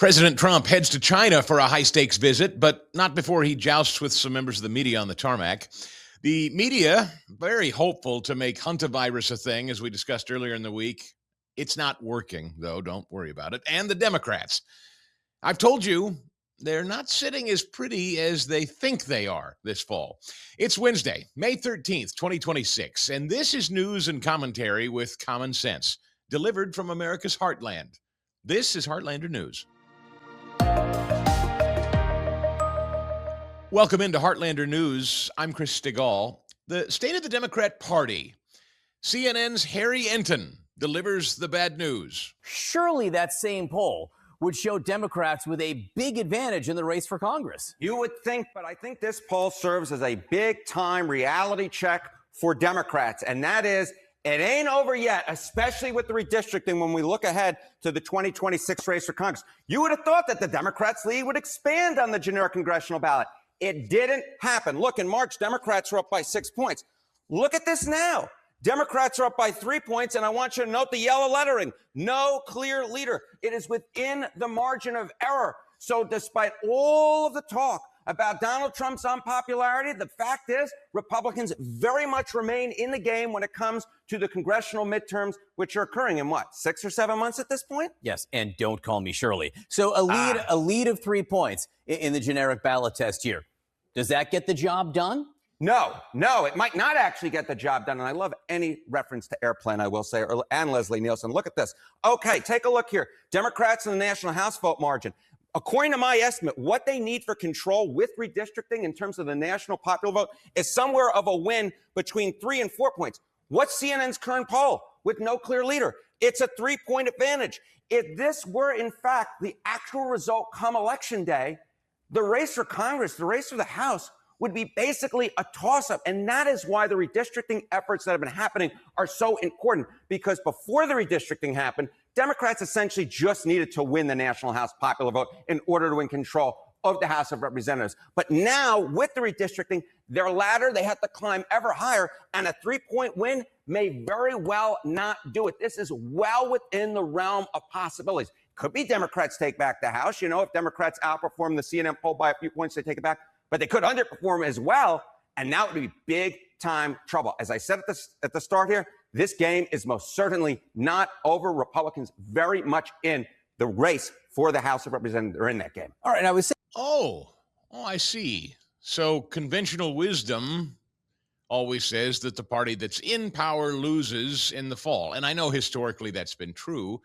President Trump heads to China for a high-stakes visit, but not before he jousts with some members of the media on the tarmac. The media, very hopeful to make hantavirus a thing, as we discussed earlier in the week. It's not working, though. Don't worry about it. And the Democrats. I've told you, they're not sitting as pretty as they think they are this fall. It's Wednesday, May 13th, 2026, and this is news and commentary with common sense, delivered from America's heartland. This is Heartlander News. Welcome into Heartlander News. I'm Chris Stigall. The state of the Democrat Party. CNN's Harry Enten delivers the bad news. Surely that same poll would show Democrats with a big advantage in the race for Congress. You would think, but I think this poll serves as a big-time reality check for Democrats, and that is, it ain't over yet, especially with the redistricting when we look ahead to the 2026 race for Congress. You would have thought that the Democrats' lead would expand on the generic congressional ballot. It didn't happen. Look, in March, Democrats were up by 6 points. Look at this now. Democrats are up by 3 points, and I want you to note the yellow lettering. No clear leader. It is within the margin of error. So despite all of the talk about Donald Trump's unpopularity, the fact is Republicans very much remain in the game when it comes to the congressional midterms, which are occurring in what, 6 or 7 months at this point? Yes, and don't call me Shirley. So a lead of 3 points in the generic ballot test here. Does that get the job done? No, it might not actually get the job done. And I love any reference to airplane, I will say, and Leslie Nielsen. Look at this. Okay, take a look here. Democrats in the national House vote margin. According to my estimate, what they need for control with redistricting in terms of the national popular vote is somewhere of a win between 3 and 4 points. What's CNN's current poll with no clear leader? It's a 3-point advantage. If this were, in fact, the actual result come election day, the race for Congress, the race for the House, would be basically a toss-up. And that is why the redistricting efforts that have been happening are so important. Because before the redistricting happened, Democrats essentially just needed to win the national House popular vote in order to win control of the House of Representatives. But now, with the redistricting, their ladder, they have to climb ever higher, and a 3-point win may very well not do it. This is well within the realm of possibilities. Could be Democrats take back the House. You know, if Democrats outperform the CNN poll by a few points, they take it back. But they could underperform as well, and that would be big-time trouble. As I said at the start here, this game is most certainly not over. Republicans very much in the race for the House of Representatives. They're in that game. All right, I was saying. Oh, I see. So conventional wisdom always says that the party that's in power loses in the fall. And I know historically that's been true,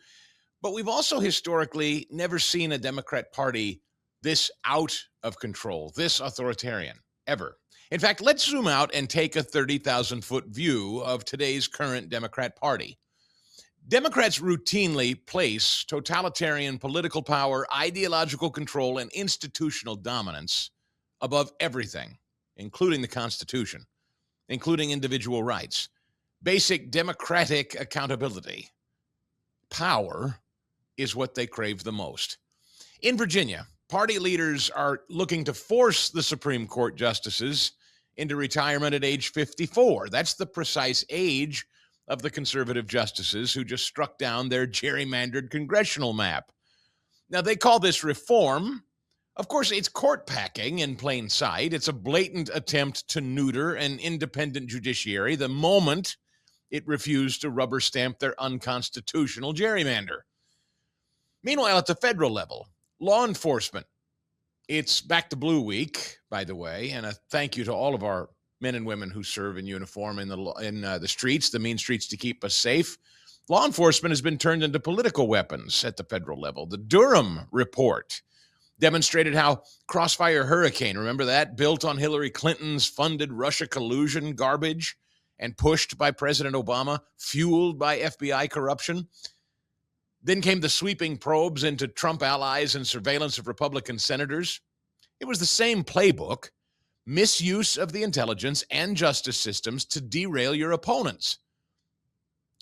but we've also historically never seen a Democrat Party this out of control, this authoritarian, ever. In fact, let's zoom out and take a 30,000-foot view of today's current Democrat Party. Democrats routinely place totalitarian political power, ideological control, and institutional dominance above everything, including the Constitution, including individual rights, basic democratic accountability. Power is what they crave the most. In Virginia, party leaders are looking to force the Supreme Court justices into retirement at age 54. That's the precise age of the conservative justices who just struck down their gerrymandered congressional map. Now, they call this reform. Of course, it's court packing in plain sight. It's a blatant attempt to neuter an independent judiciary the moment it refused to rubber stamp their unconstitutional gerrymander. Meanwhile, at the federal level, law enforcement. It's Back to Blue Week, by the way, and a thank you to all of our men and women who serve in uniform in the streets, the mean streets to keep us safe. Law enforcement has been turned into political weapons at the federal level. The Durham report demonstrated how Crossfire Hurricane, remember that, built on Hillary Clinton's funded Russia collusion garbage and pushed by President Obama, fueled by FBI corruption. Then came the sweeping probes into Trump allies and surveillance of Republican senators. It was the same playbook, misuse of the intelligence and justice systems to derail your opponents.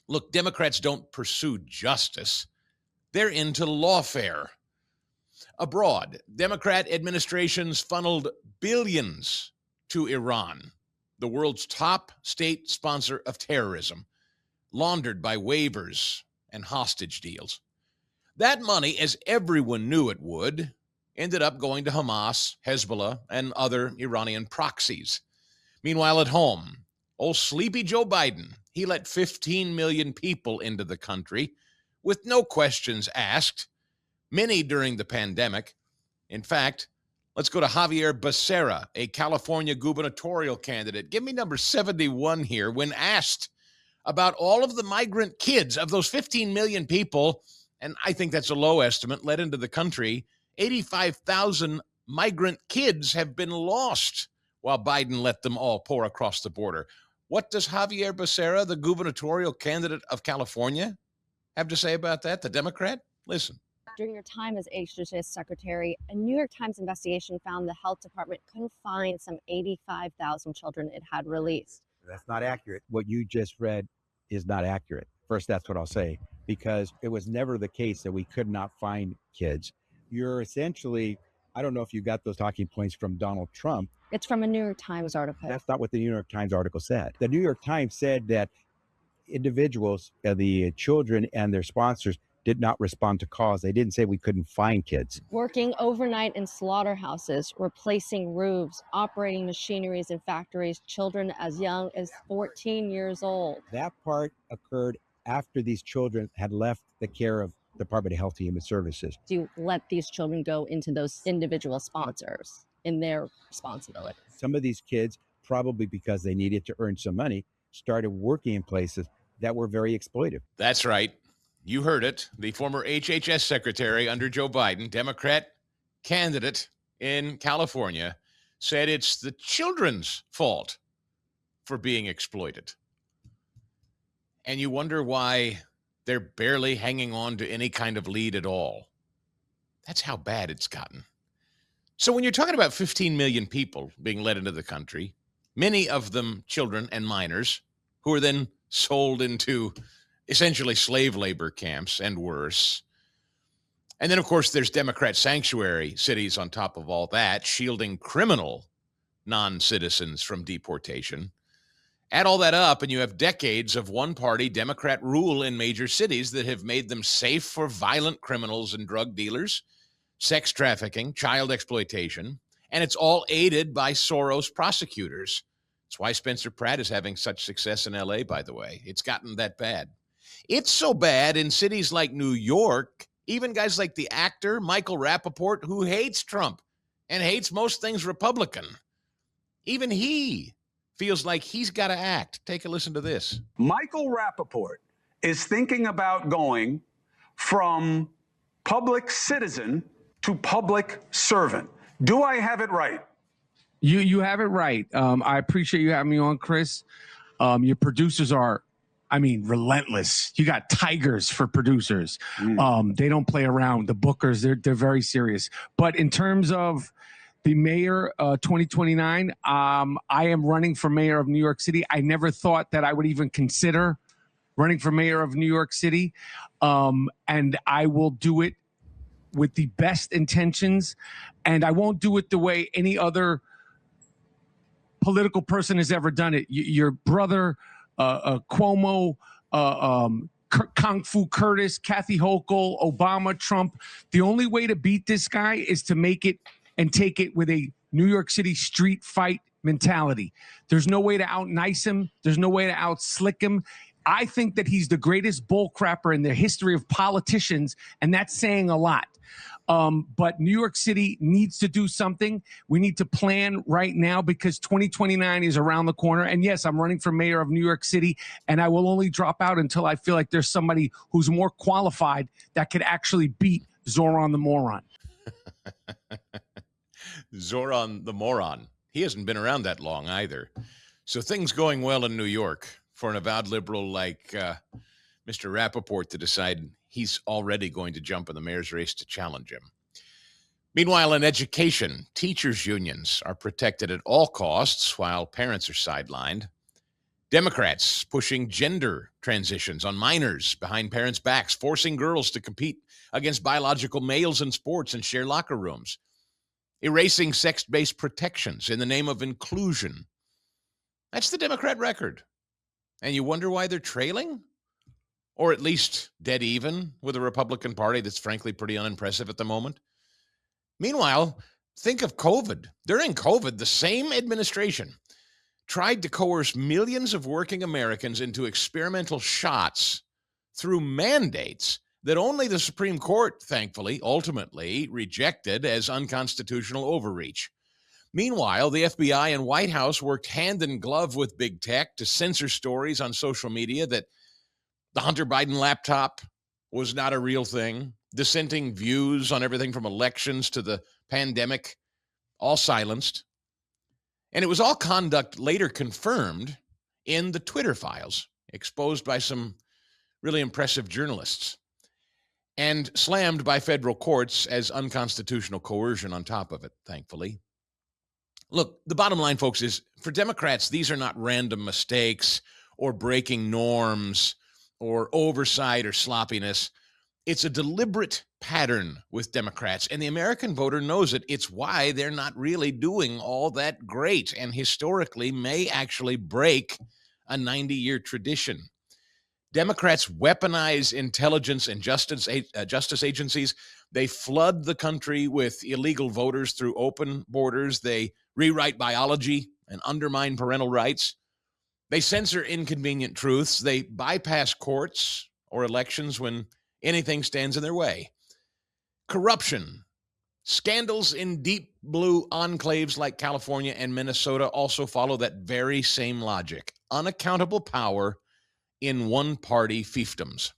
Look, Democrats don't pursue justice. They're into lawfare. Abroad, Democrat administrations funneled billions to Iran, the world's top state sponsor of terrorism, laundered by waivers and hostage deals. That money, as everyone knew it would, ended up going to Hamas, Hezbollah, and other Iranian proxies. Meanwhile, at home, old sleepy Joe Biden, he let 15 million people into the country with no questions asked, many during the pandemic. In fact, let's go to Javier Becerra, a California gubernatorial candidate. Give me number 71 here. When asked about all of the migrant kids of those 15 million people, and I think that's a low estimate, let into the country, 85,000 migrant kids have been lost while Biden let them all pour across the border. What does Javier Becerra, the gubernatorial candidate of California, have to say about that, the Democrat? Listen. During your time as HHS secretary, a New York Times investigation found the health department couldn't find some 85,000 children it had released. That's not accurate. What you just read is not accurate. First, that's what I'll say, because it was never the case that we could not find kids. You're essentially, I don't know if you got those talking points from Donald Trump. It's from a New York Times article. That's not what the New York Times article said. The New York Times said that individuals, the children and their sponsors, did not respond to calls. They didn't say we couldn't find kids. Working overnight in slaughterhouses, replacing roofs, operating machineries in factories, children as young as 14 years old. That part occurred after these children had left the care of Department of Health and Human Services. Do you let these children go into those individual sponsors in their responsibility? Some of these kids, probably because they needed to earn some money, started working in places that were very exploitive. That's right. You heard it. The former HHS secretary under Joe Biden, Democrat candidate in California, said it's the children's fault for being exploited. And you wonder why they're barely hanging on to any kind of lead at all. That's how bad it's gotten. So when you're talking about 15 million people being let into the country, many of them children and minors, who are then sold into essentially slave labor camps and worse. And then, of course, there's Democrat sanctuary cities on top of all that, shielding criminal non-citizens from deportation. Add all that up, and you have decades of one-party Democrat rule in major cities that have made them safe for violent criminals and drug dealers, sex trafficking, child exploitation, and it's all aided by Soros prosecutors. That's why Spencer Pratt is having such success in L.A., by the way. It's gotten that bad. It's so bad in cities like New York, even guys like the actor Michael Rappaport, who hates Trump and hates most things Republican, even he feels like he's got to act. Take a listen to this. Michael Rappaport is thinking about going from public citizen to public servant. Do I have it right? You have it right. I appreciate you having me on, Chris. Your producers are, relentless. You got tigers for producers. They don't play around. The bookers, they're very serious. But in terms of the mayor 2029, I am running for mayor of New York City. I never thought that I would even consider running for mayor of New York City. And I will do it with the best intentions. And I won't do it the way any other political person has ever done it. Your brother, Cuomo, Kung Fu Curtis, Kathy Hochul, Obama, Trump. The only way to beat this guy is to make it and take it with a New York City street fight mentality. There's no way to out-nice him. There's no way to out-slick him. I think that he's the greatest bullcrapper in the history of politicians, and that's saying a lot. But New York City needs to do something. We need to plan right now because 2029 is around the corner. And yes, I'm running for mayor of New York City, and I will only drop out until I feel like there's somebody who's more qualified that could actually beat Zoran the moron. Zoran the moron. He hasn't been around that long either. So things going well in New York for an avowed liberal like Mr. Rappaport to decide he's already going to jump in the mayor's race to challenge him. Meanwhile, in education, teachers' unions are protected at all costs while parents are sidelined. Democrats pushing gender transitions on minors behind parents' backs, forcing girls to compete against biological males in sports and share locker rooms. Erasing sex-based protections in the name of inclusion. That's the Democrat record. And you wonder why they're trailing? or at least dead even with a Republican Party that's frankly pretty unimpressive at the moment. Meanwhile, think of COVID. During COVID, the same administration tried to coerce millions of working Americans into experimental shots through mandates that only the Supreme Court, thankfully, ultimately rejected as unconstitutional overreach. Meanwhile, the FBI and White House worked hand in glove with big tech to censor stories on social media that the Hunter Biden laptop was not a real thing, dissenting views on everything from elections to the pandemic, all silenced. And it was all conduct later confirmed in the Twitter files, exposed by some really impressive journalists, and slammed by federal courts as unconstitutional coercion on top of it, thankfully. Look, the bottom line, folks, is for Democrats, these are not random mistakes or breaking norms or oversight or sloppiness. It's a deliberate pattern with Democrats, and the American voter knows it. It's why they're not really doing all that great, and historically may actually break a 90-year tradition. Democrats weaponize intelligence and justice agencies. They flood the country with illegal voters through open borders. They rewrite biology and undermine parental rights. They censor inconvenient truths. They bypass courts or elections when anything stands in their way. Corruption. Scandals in deep blue enclaves like California and Minnesota also follow that very same logic. Unaccountable power in one-party fiefdoms.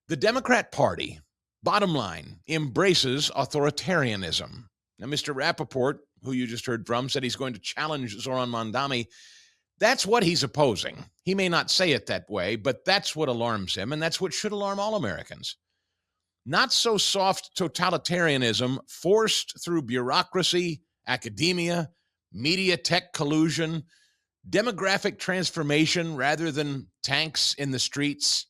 The Democrat Party, bottom line, embraces authoritarianism. Now, Mr. Rappaport, who you just heard from, said he's going to challenge Zoran Mondani. That's what he's opposing. He may not say it that way, but that's what alarms him, and that's what should alarm all Americans. Not so soft totalitarianism forced through bureaucracy, academia, media tech collusion, demographic transformation rather than tanks in the streets.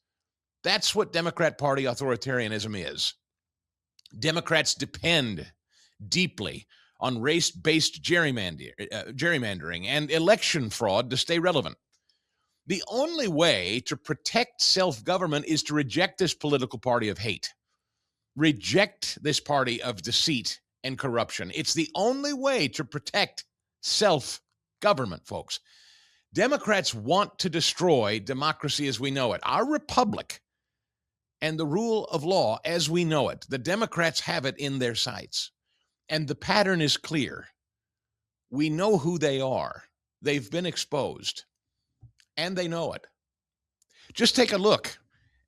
That's what Democrat Party authoritarianism is. Democrats depend deeply on race-based gerrymandering and election fraud to stay relevant. The only way to protect self-government is to reject this political party of hate. Reject this party of deceit and corruption. It's the only way to protect self-government, folks. Democrats want to destroy democracy as we know it, our republic, and the rule of law as we know it. The Democrats have it in their sights. And the pattern is clear. We know who they are. They've been exposed, and they know it. Just take a look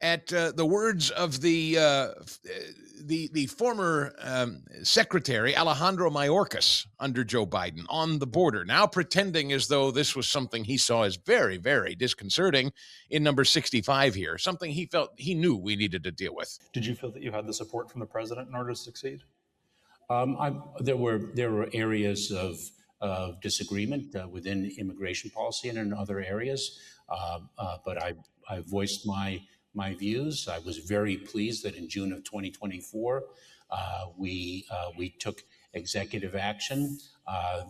at the words of the former secretary, Alejandro Mayorkas, under Joe Biden on the border, now pretending as though this was something he saw as very, very disconcerting in number 65 here, something he felt he knew we needed to deal with. Did you feel that you had the support from the president in order to succeed? There were areas of disagreement within immigration policy and in other areas, but I voiced my views. I was very pleased that in June of 2024, we took executive action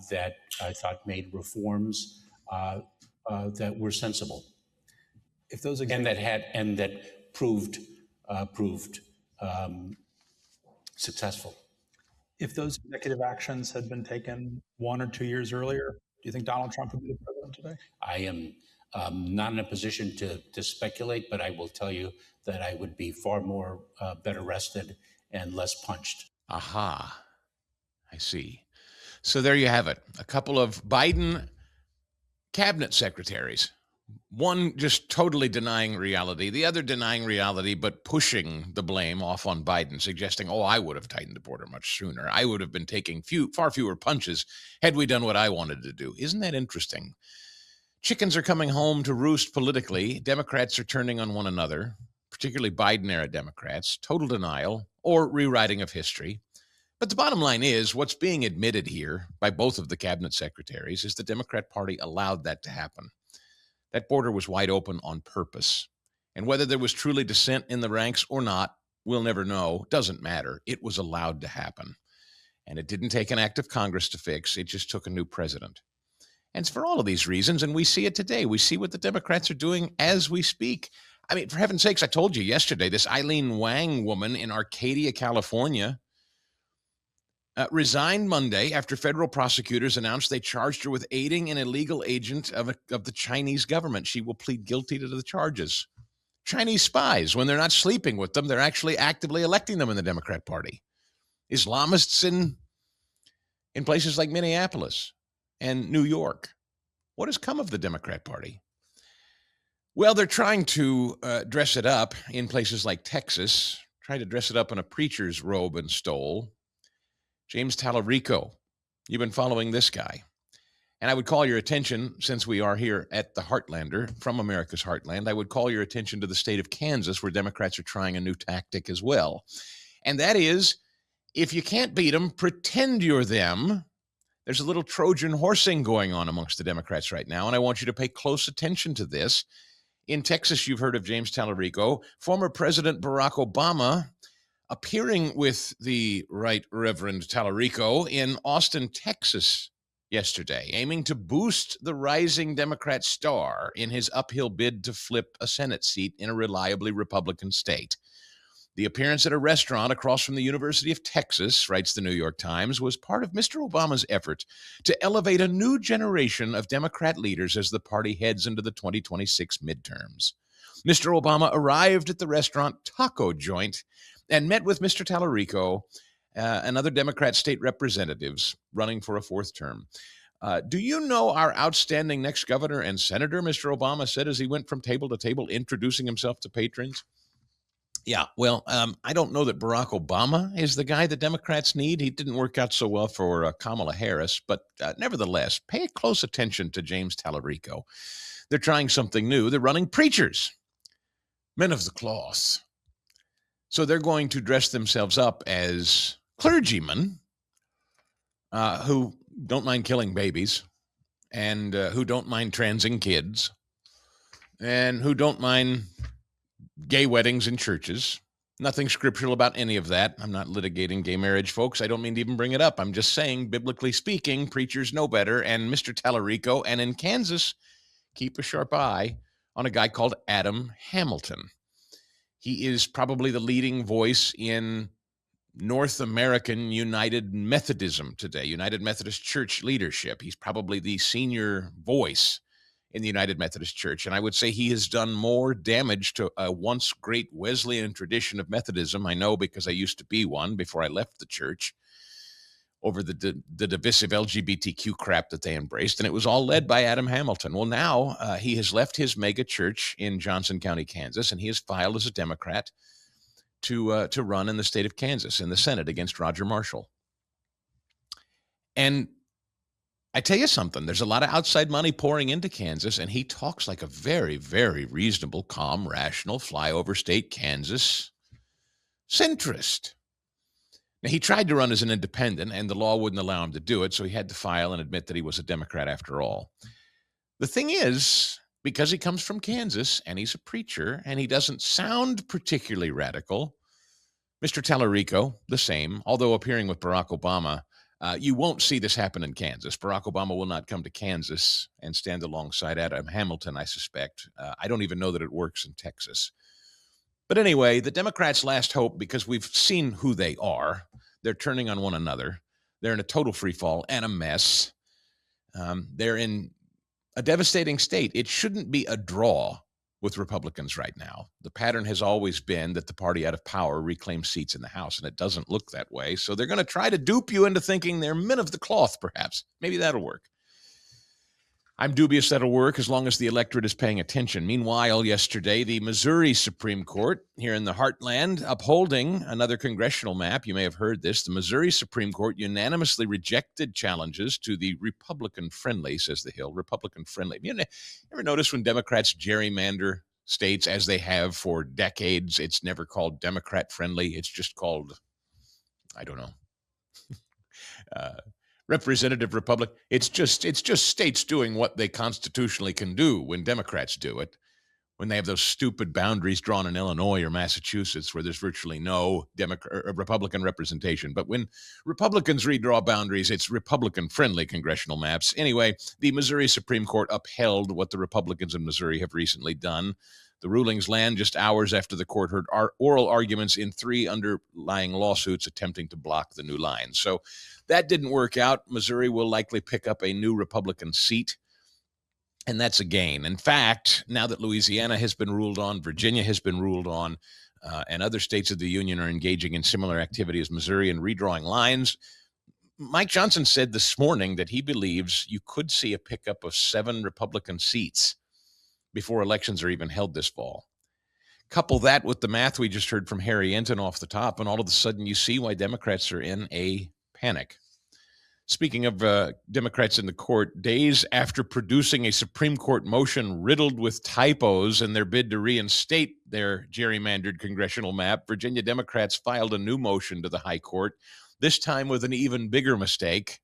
that I thought made reforms that were sensible, If those and that proved successful. if those executive actions had been taken 1 or 2 years earlier, do you think Donald Trump would be the president today? I am not in a position to speculate, but I will tell you that I would be far more better rested and less punched. Aha. I see. So there you have it. A couple of Biden cabinet secretaries. One just totally denying reality, the other denying reality, but pushing the blame off on Biden, suggesting, oh, I would have tightened the border much sooner. I would have been taking far fewer punches had we done what I wanted to do. Isn't that interesting? Chickens are coming home to roost politically. Democrats are turning on one another, particularly Biden-era Democrats, total denial or rewriting of history. But the bottom line is what's being admitted here by both of the cabinet secretaries is the Democrat Party allowed that to happen. That border was wide open on purpose. And whether there was truly dissent in the ranks or not, we'll never know. Doesn't matter. It was allowed to happen. And it didn't take an act of Congress to fix. It just took a new president. And it's for all of these reasons, and we see it today. We see what the Democrats are doing as we speak. I mean, for heaven's sakes, I told you yesterday, this Eileen Wang woman in Arcadia, California, resigned Monday after federal prosecutors announced they charged her with aiding an illegal agent of the Chinese government. She will plead guilty to the charges. Chinese spies, when they're not sleeping with them, they're actually actively electing them in the Democrat Party. Islamists in places like Minneapolis and New York. What has come of the Democrat Party? Well, they're trying to dress it up in places like Texas, try to dress it up in a preacher's robe and stole. James Tallarico, you've been following this guy. And I would call your attention, since we are here at the Heartlander, from America's Heartland, I would call your attention to the state of Kansas, where Democrats are trying a new tactic as well. And that is, if you can't beat them, pretend you're them. There's a little Trojan horsing going on amongst the Democrats right now, and I want you to pay close attention to this. In Texas, you've heard of James Tallarico. Former President Barack Obama appearing with the Right Reverend Tallarico in Austin, Texas yesterday, aiming to boost the rising Democrat star in his uphill bid to flip a Senate seat in a reliably Republican state. The appearance at a restaurant across from the University of Texas, writes the New York Times, was part of Mr. Obama's effort to elevate a new generation of Democrat leaders as the party heads into the 2026 midterms. Mr. Obama arrived at the restaurant Taco Joint and met with Mr. Tallarico and other Democrat state representatives running for a fourth term. Do you know our outstanding next governor and senator, Mr. Obama said as he went from table to table introducing himself to patrons? Yeah, well, I don't know that Barack Obama is the guy the Democrats need. He didn't work out so well for Kamala Harris, but nevertheless, pay close attention to James Tallarico. They're trying something new. They're running preachers, men of the cloth. So they're going to dress themselves up as clergymen who don't mind killing babies and who don't mind transing kids and who don't mind gay weddings in churches. Nothing scriptural about any of that. I'm not litigating gay marriage, folks. I don't mean to even bring it up. I'm just saying, biblically speaking, preachers know better. And Mr. Tallarico, and in Kansas, keep a sharp eye on a guy called Adam Hamilton. He is probably the leading voice in North American United Methodism today, United Methodist Church leadership. He's probably the senior voice in the United Methodist Church. And I would say he has done more damage to a once great Wesleyan tradition of Methodism. I know because I used to be one before I left the church over the divisive LGBTQ crap that they embraced. And it was all led by Adam Hamilton. Well, now he has left his mega church in Johnson County, Kansas, and he has filed as a Democrat to run in the state of Kansas in the Senate against Roger Marshall. And I tell you something, there's a lot of outside money pouring into Kansas, and he talks like a very, very reasonable, calm, rational, flyover state Kansas centrist. Now, he tried to run as an independent, and the law wouldn't allow him to do it, so he had to file and admit that he was a Democrat after all. The thing is, because he comes from Kansas, and he's a preacher, and he doesn't sound particularly radical, Mr. Tallarico, the same, although appearing with Barack Obama, you won't see this happen in Kansas. Barack Obama will not come to Kansas and stand alongside Adam Hamilton, I suspect. I don't even know that it works in Texas. But anyway, the Democrats' last hope, because we've seen who they are, they're turning on one another. They're in a total freefall and a mess. They're in a devastating state. It shouldn't be a draw with Republicans right now. The pattern has always been that the party out of power reclaims seats in the House, and it doesn't look that way. So they're going to try to dupe you into thinking they're men of the cloth, perhaps. Maybe that'll work. I'm dubious that'll work as long as the electorate is paying attention. Meanwhile, yesterday, the Missouri Supreme Court here in the Heartland upholding another congressional map. You may have heard this. The Missouri Supreme Court unanimously rejected challenges to the Republican-friendly, says the Hill, Republican-friendly. You ever notice when Democrats gerrymander states, as they have for decades, it's never called Democrat-friendly. It's just called, I don't know, representative republic. It's just states doing what they constitutionally can do when Democrats do it, when they have those stupid boundaries drawn in Illinois or Massachusetts where there's virtually no Republican representation. But when Republicans redraw boundaries, it's Republican-friendly congressional maps. Anyway, the Missouri Supreme Court upheld what the Republicans in Missouri have recently done The rulings land just hours after the court heard oral arguments in 3 underlying lawsuits attempting to block the new line. So that didn't work out. Missouri will likely pick up a new Republican seat, and that's a gain. In fact, now that Louisiana has been ruled on, Virginia has been ruled on, and other states of the union are engaging in similar activity as Missouri in redrawing lines, Mike Johnson said this morning that he believes you could see a pickup of 7 Republican seats before elections are even held this fall. Couple that with the math we just heard from Harry Enten off the top, and all of a sudden you see why Democrats are in a panic. Speaking of Democrats in the court, days after producing a Supreme Court motion riddled with typos in their bid to reinstate their gerrymandered congressional map, Virginia Democrats filed a new motion to the High Court, this time with an even bigger mistake.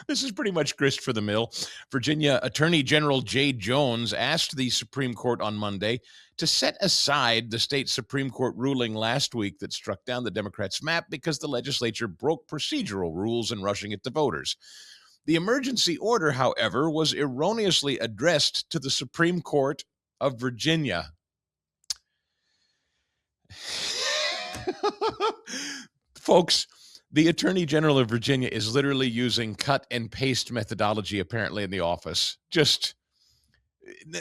This is pretty much grist for the mill. Virginia Attorney General Jade Jones asked the Supreme Court on Monday to set aside the state Supreme Court ruling last week that struck down the Democrats' map because the legislature broke procedural rules in rushing it to voters. The emergency order, however, was erroneously addressed to the Supreme Court of Virginia. Folks, the Attorney General of Virginia is literally using cut and paste methodology apparently in the office. Just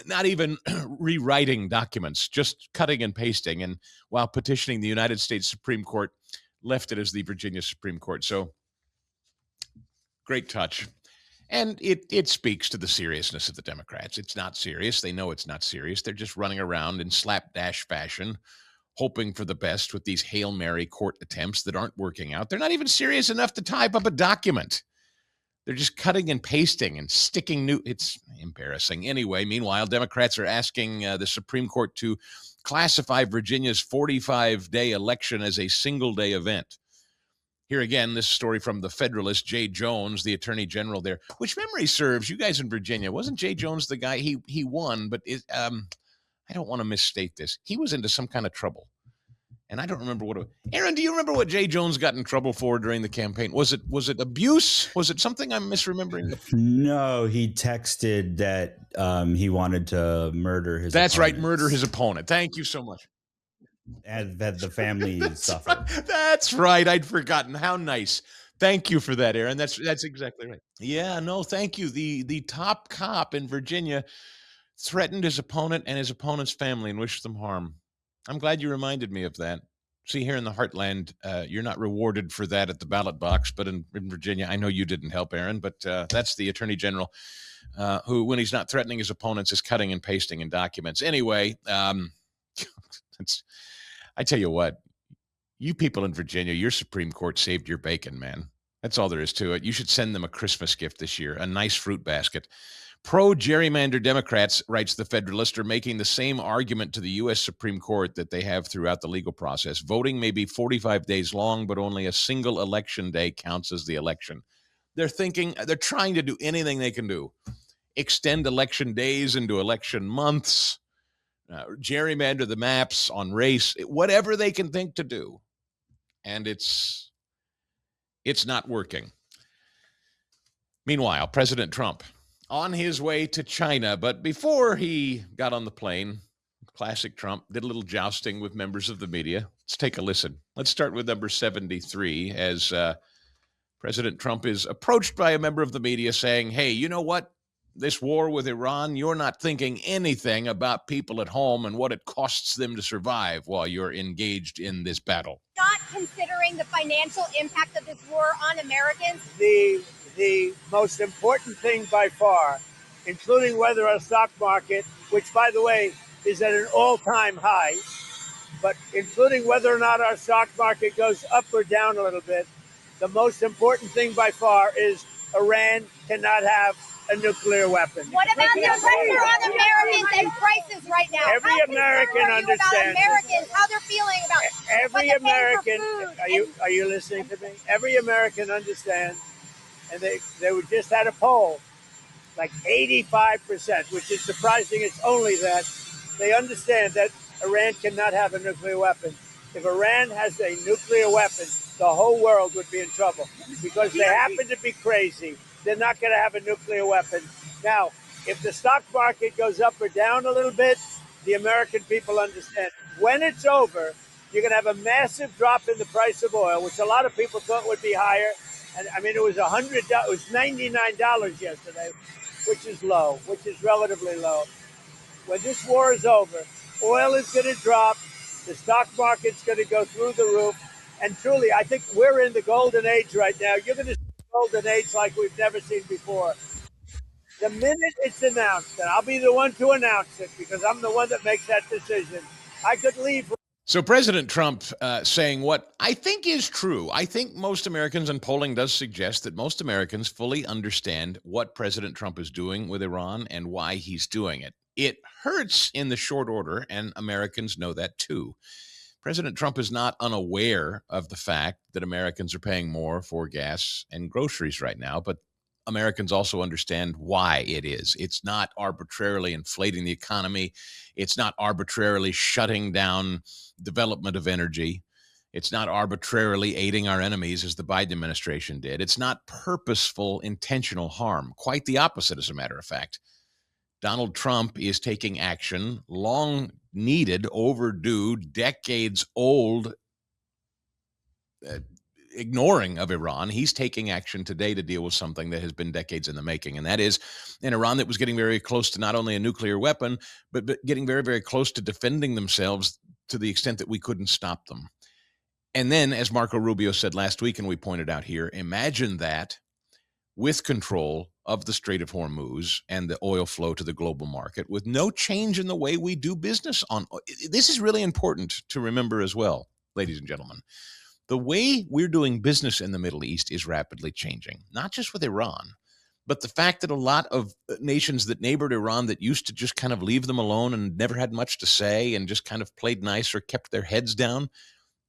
not even rewriting documents, just cutting and pasting. And while petitioning the United States Supreme Court, left it as the Virginia Supreme Court. So great touch. And it speaks to the seriousness of the Democrats. It's not serious. They know it's not serious. They're just running around in slapdash fashion, hoping for the best with these Hail Mary court attempts that aren't working out. They're not even serious enough to type up a document. They're just cutting and pasting and sticking new. It's embarrassing. Anyway, meanwhile, Democrats are asking the Supreme Court to classify Virginia's 45-day election as a single-day event. Here again, this story from the Federalist, Jade Jones, the Attorney General there. Which memory serves, you guys in Virginia, wasn't Jade Jones the guy? He won, but I don't want to misstate this. He was into some kind of trouble. And I don't remember what it was. Aaron, do you remember what Jay Jones got in trouble for during the campaign? Was it abuse? Was it something I'm misremembering? No, he texted that he wanted to murder his That's opponents. right, murder his opponent. Thank you so much. And that the family suffered. Right. That's right. I'd forgotten. How nice. Thank you for that, Aaron. That's exactly right. Yeah, no, thank you. The top cop in Virginia threatened his opponent and his opponent's family and wished them harm. I'm glad you reminded me of that. See, here in the Heartland, you're not rewarded for that at the ballot box, but in Virginia, I know you didn't help, Aaron, but that's the Attorney General who, when he's not threatening his opponents, is cutting and pasting in documents. Anyway, I tell you what, you people in Virginia, your Supreme Court saved your bacon, man. That's all there is to it. You should send them a Christmas gift this year, a nice fruit basket. Pro-gerrymander Democrats, writes the Federalist, are making the same argument to the U.S. Supreme Court that they have throughout the legal process. Voting may be 45 days long, but only a single election day counts as the election. They're trying to do anything they can do. Extend election days into election months, gerrymander the maps on race, whatever they can think to do. And it's not working. Meanwhile, President Trump on his way to China, but before he got on the plane, classic Trump, did a little jousting with members of the media. Let's take a listen. Let's start with number 73 as President Trump is approached by a member of the media saying, hey, you know what? This war with Iran, you're not thinking anything about people at home and what it costs them to survive while you're engaged in this battle. Not considering the financial impact of this war on Americans? The most important thing by far, including whether our stock market, which, by the way, is at an all-time high, but including whether or not our stock market goes up or down a little bit, the most important thing by far is Iran cannot have a nuclear weapon. What about the pressure on Americans and prices right now? Every American understands. Americans, how they're feeling about every American. Are you listening to me? Every American understands. And they just had a poll, like 85%, which is surprising. It's only that they understand that Iran cannot have a nuclear weapon. If Iran has a nuclear weapon, the whole world would be in trouble because they happen to be crazy. They're not going to have a nuclear weapon. Now, if the stock market goes up or down a little bit, the American people understand. When it's over, you're going to have a massive drop in the price of oil, which a lot of people thought would be higher. And I mean, it was $100. It was $99 yesterday, which is low, which is relatively low. When this war is over, oil is going to drop. The stock market's going to go through the roof. And truly, I think we're in the golden age right now. You're going to see the golden age like we've never seen before. The minute it's announced, and I'll be the one to announce it because I'm the one that makes that decision, I could leave. So President Trump saying what I think is true. I think most Americans, and polling does suggest that most Americans fully understand what President Trump is doing with Iran and why he's doing it. It hurts in the short order, and Americans know that too. President Trump is not unaware of the fact that Americans are paying more for gas and groceries right now, but Americans also understand why it is. It's not arbitrarily inflating the economy. It's not arbitrarily shutting down development of energy. It's not arbitrarily aiding our enemies as the Biden administration did. It's not purposeful, intentional harm. Quite the opposite, as a matter of fact. Donald Trump is taking action, long needed, overdue, decades old, ignoring of Iran. He's taking action today to deal with something that has been decades in the making, and that is an Iran that was getting very close to not only a nuclear weapon, but getting very, very close to defending themselves to the extent that we couldn't stop them. And then, as Marco Rubio said last week, and we pointed out here, imagine that with control of the Strait of Hormuz and the oil flow to the global market, with no change in the way we do business on. This is really important to remember as well, ladies and gentlemen. The way we're doing business in the Middle East is rapidly changing, not just with Iran, but the fact that a lot of nations that neighbored Iran that used to just kind of leave them alone and never had much to say and just kind of played nice or kept their heads down,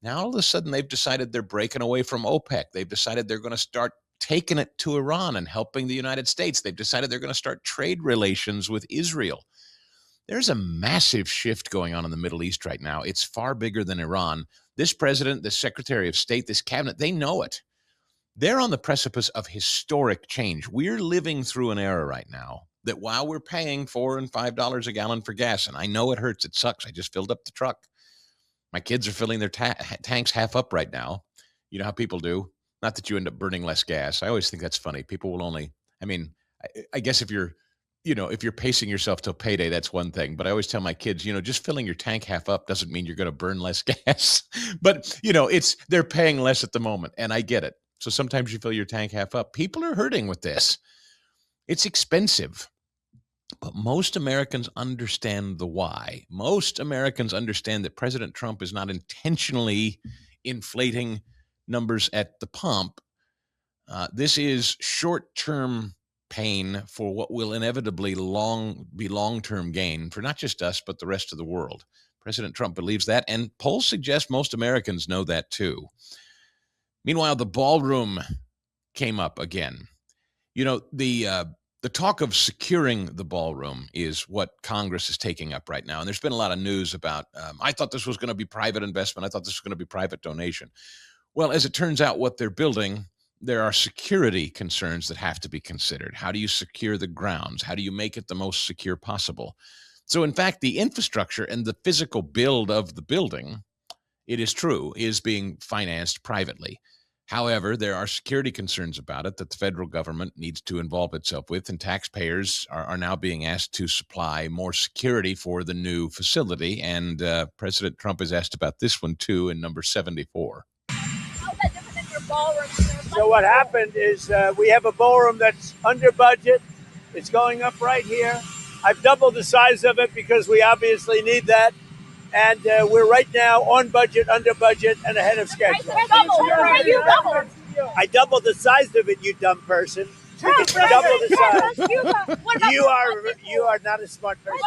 now all of a sudden they've decided they're breaking away from OPEC. They've decided they're going to start taking it to Iran and helping the United States. They've decided they're going to start trade relations with Israel. There's a massive shift going on in the Middle East right now. It's far bigger than Iran. This president, this Secretary of State, this cabinet, they know it. They're on the precipice of historic change. We're living through an era right now that while we're paying $4 and $5 a gallon for gas, and I know it hurts, it sucks. I just filled up the truck. My kids are filling their tanks half up right now. You know how people do. Not that you end up burning less gas. I always think that's funny. People will only, I guess if you're pacing yourself till payday, that's one thing. But I always tell my kids, just filling your tank half up doesn't mean you're going to burn less gas. But, they're paying less at the moment. And I get it. So sometimes you fill your tank half up. People are hurting with this. It's expensive. But most Americans understand the why. Most Americans understand that President Trump is not intentionally inflating numbers at the pump. This is short-term pain for what will inevitably be long-term gain for not just us, but the rest of the world. President Trump believes that, and polls suggest most Americans know that too. Meanwhile, the ballroom came up again. The talk of securing the ballroom is what Congress is taking up right now. And there's been a lot of news about, I thought this was going to be private investment. I thought this was going to be private donation. Well, as it turns out, what they're building, there are security concerns that have to be considered. How do you secure the grounds? How do you make it the most secure possible? So, in fact, the infrastructure and the physical build of the building, it is true, is being financed privately. However, there are security concerns about it that the federal government needs to involve itself with, and taxpayers are now being asked to supply more security for the new facility. And President Trump is asked about this one, too, in number 74. So what happened is we have a ballroom that's under budget. It's going up right here. I've doubled the size of it because we obviously need that. And we're right now on budget, under budget, and ahead of schedule. I doubled the size of it, you dumb person. Double the size. You are not a smart person.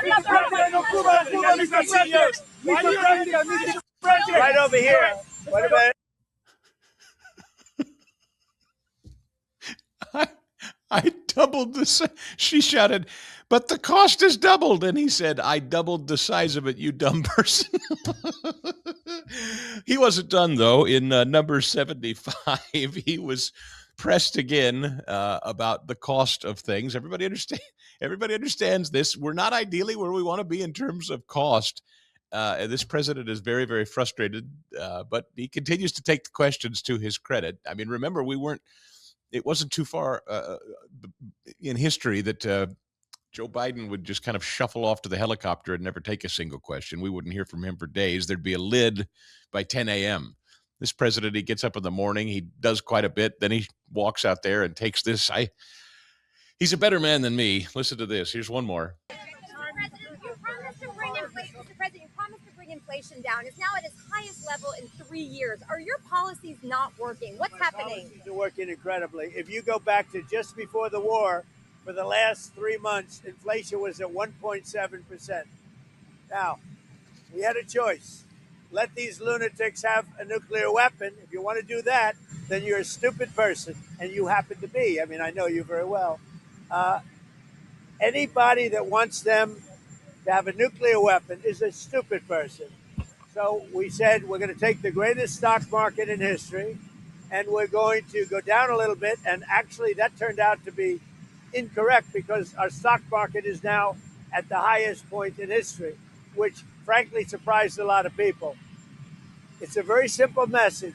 Right over here. What about it? I doubled the size. She shouted, but the cost is doubled. And he said, I doubled the size of it, you dumb person. He wasn't done, though. In number 75, he was pressed again about the cost of things. Everybody understands this. We're not ideally where we want to be in terms of cost. And this president is very, very frustrated, but he continues to take the questions to his credit. I mean, remember, it wasn't too far in history that Joe Biden would just kind of shuffle off to the helicopter and never take a single question. We wouldn't hear from him for days. There'd be a lid by 10 a.m. This president, he gets up in the morning, he does quite a bit, then he walks out there and takes this. He's a better man than me. Listen to this. Here's one more. Mr. President, you promised to bring inflation down. It's now at its highest level in 3 years. Are your policies not working? What's happening? Policies are working incredibly. If you go back to just before the war, for the last 3 months, inflation was at 1.7%. Now, we had a choice. Let these lunatics have a nuclear weapon. If you want to do that, then you're a stupid person, and you happen to be. I mean, I know you very well. Anybody that wants them to have a nuclear weapon is a stupid person. So we said we're going to take the greatest stock market in history, and we're going to go down a little bit. And actually, that turned out to be incorrect because our stock market is now at the highest point in history, which frankly surprised a lot of people. It's a very simple message.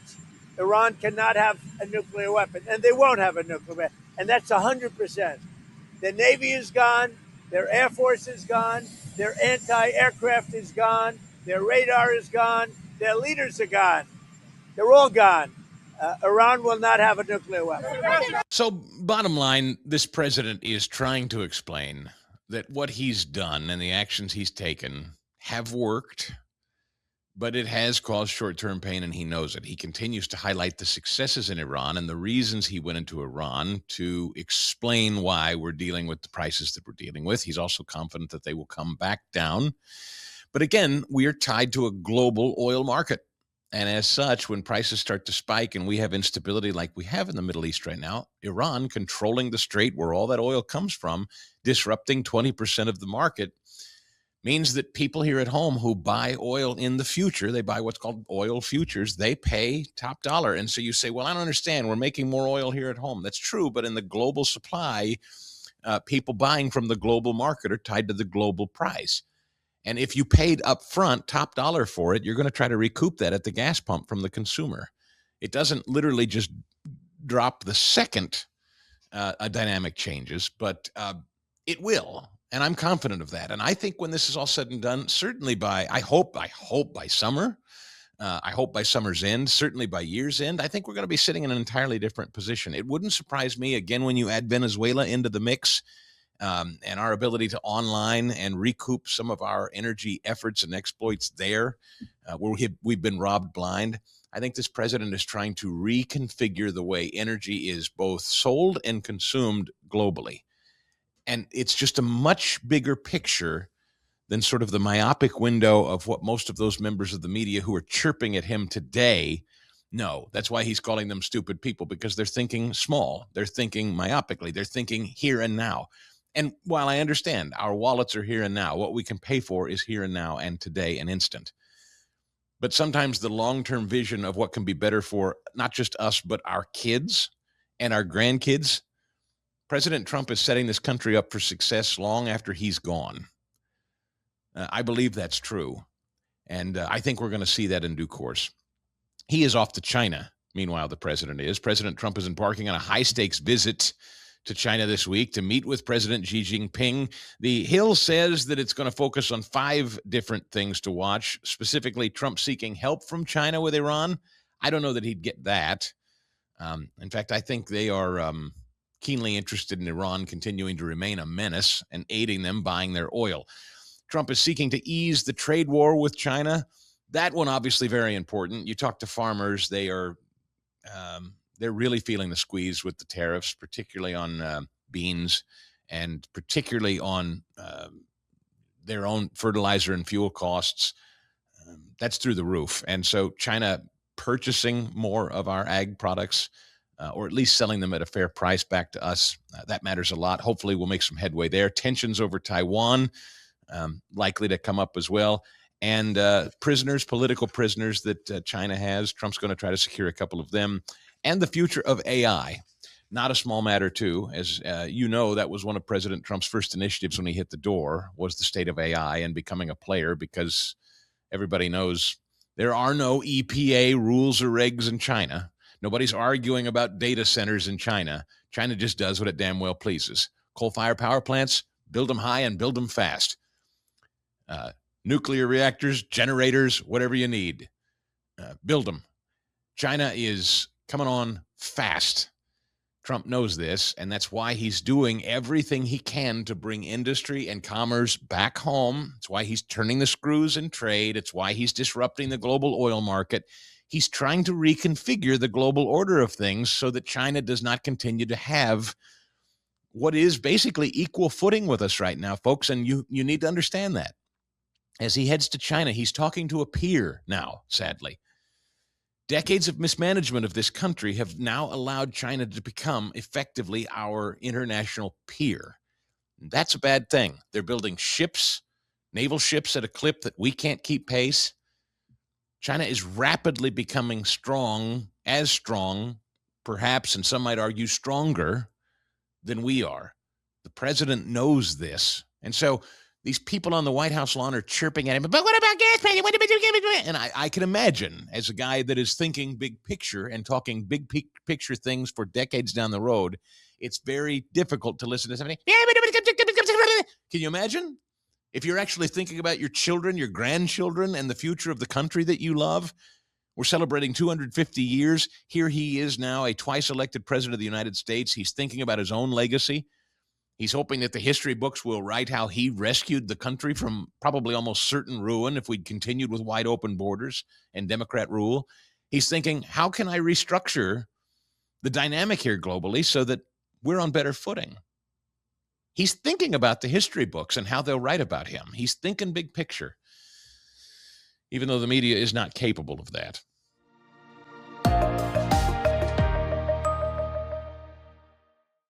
Iran cannot have a nuclear weapon, and they won't have a nuclear weapon. And that's 100%. Their Navy is gone. Their Air Force is gone. Their anti-aircraft is gone. Their radar is gone. Their leaders are gone. They're all gone. Iran will not have a nuclear weapon. So, bottom line, this president is trying to explain that what he's done and the actions he's taken have worked, but it has caused short-term pain, and he knows it. He continues to highlight the successes in Iran and the reasons he went into Iran to explain why we're dealing with the prices that we're dealing with. He's also confident that they will come back down. But again, we are tied to a global oil market. And as such, when prices start to spike and we have instability like we have in the Middle East right now, Iran controlling the strait where all that oil comes from, disrupting 20% of the market, means that people here at home who buy oil in the future, they buy what's called oil futures, they pay top dollar. And so you say, well, I don't understand. We're making more oil here at home. That's true. But in the global supply, people buying from the global market are tied to the global price. And if you paid up front top dollar for it, you're going to try to recoup that at the gas pump from the consumer. It doesn't literally just drop the second a dynamic changes, but it will. And I'm confident of that. And I think when this is all said and done, certainly I hope by summer, I hope by summer's end, certainly by year's end, I think we're going to be sitting in an entirely different position. It wouldn't surprise me, again, when you add Venezuela into the mix, and our ability to online and recoup some of our energy efforts and exploits there, where we've been robbed blind. I think this president is trying to reconfigure the way energy is both sold and consumed globally. And it's just a much bigger picture than sort of the myopic window of what most of those members of the media who are chirping at him today know. That's why he's calling them stupid people, because they're thinking small. They're thinking myopically. They're thinking here and now. And while I understand our wallets are here and now, what we can pay for is here and now and today and instant. But sometimes the long-term vision of what can be better for not just us, but our kids and our grandkids, President Trump is setting this country up for success long after he's gone. I believe that's true. And I think we're going to see that in due course. He is off to China. Meanwhile, the president is. President Trump is embarking on a high-stakes visit to China this week to meet with President Xi Jinping. The Hill says that it's going to focus on 5 different things to watch, specifically Trump seeking help from China with Iran. I don't know that he'd get that. In fact, I think they are keenly interested in Iran continuing to remain a menace and aiding them buying their oil. Trump is seeking to ease the trade war with China. That one obviously very important. You talk to farmers, they're really feeling the squeeze with the tariffs, particularly on beans and particularly on their own fertilizer and fuel costs. That's through the roof. And so China purchasing more of our ag products, or at least selling them at a fair price back to us, that matters a lot. Hopefully we'll make some headway there. Tensions over Taiwan likely to come up as well. and prisoners, political prisoners that China has. Trump's going to try to secure a couple of them, and the future of AI. Not a small matter, too. As you know, that was one of President Trump's first initiatives when he hit the door, was the state of AI and becoming a player, because everybody knows there are no EPA rules or regs in China. Nobody's arguing about data centers in China. China just does what it damn well pleases. Coal-fired power plants, build them high and build them fast. Nuclear reactors, generators, whatever you need, build them. China is coming on fast. Trump knows this, and that's why he's doing everything he can to bring industry and commerce back home. It's why he's turning the screws in trade. It's why he's disrupting the global oil market. He's trying to reconfigure the global order of things so that China does not continue to have what is basically equal footing with us right now, folks, and you need to understand that. As he heads to China, he's talking to a peer now, sadly. Decades of mismanagement of this country have now allowed China to become effectively our international peer. That's a bad thing. They're building ships, naval ships at a clip that we can't keep pace. China is rapidly becoming strong, perhaps, and some might argue stronger than we are. The president knows this. And so these people on the White House lawn are chirping at him, but what about gas prices? And I can imagine, as a guy that is thinking big picture and talking big picture things for decades down the road, it's very difficult to listen to somebody. Can you imagine? If you're actually thinking about your children, your grandchildren, and the future of the country that you love. We're celebrating 250 years. Here he is now, a twice elected president of the United States. He's thinking about his own legacy. He's hoping that the history books will write how he rescued the country from probably almost certain ruin if we'd continued with wide open borders and Democrat rule. He's thinking, how can I restructure the dynamic here globally so that we're on better footing? He's thinking about the history books and how they'll write about him. He's thinking big picture, even though the media is not capable of that.